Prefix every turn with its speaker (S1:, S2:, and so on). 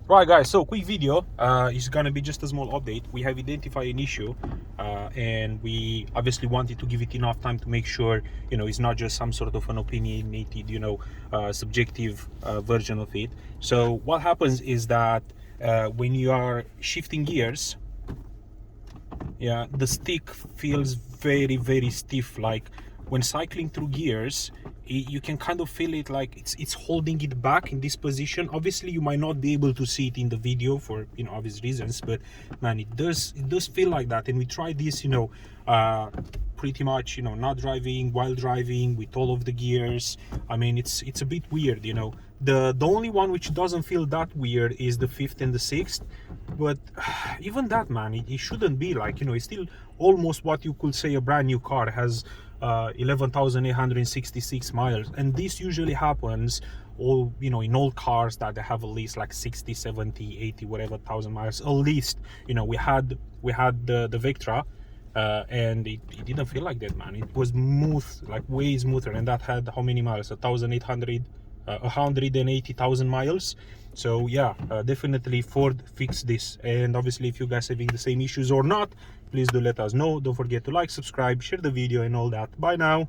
S1: Right guys, so quick video. It's gonna be just a small update. We have identified an issue, and we obviously wanted to give it enough time to make sure, it's not just some sort of an opinionated, subjective version of it. So what happens is that when you are shifting gears, yeah, the stick feels very, very stiff. Like when cycling through gears, you can kind of feel it, like it's holding it back in this position. Obviously you might not be able to see it in the video for obvious reasons, but man, it does feel like that. And we tried this pretty much not driving, while driving, with all of the gears. I mean, it's a bit weird. The only one which doesn't feel that weird is the fifth and the sixth, but even that, man, it shouldn't be like, it's still almost what you could say a brand new car. Has 11,866 miles, and this usually happens all in all cars that they have at least like 60, 70, 80, whatever thousand miles at least. We had the Vectra, and it didn't feel like that, man. It was smooth, like way smoother, and that had how many miles? 180,000 miles. So yeah, definitely Ford fixed this. And obviously if you guys are having the same issues or not, please do let us know. Don't forget to like, subscribe, share the video and all that. Bye now.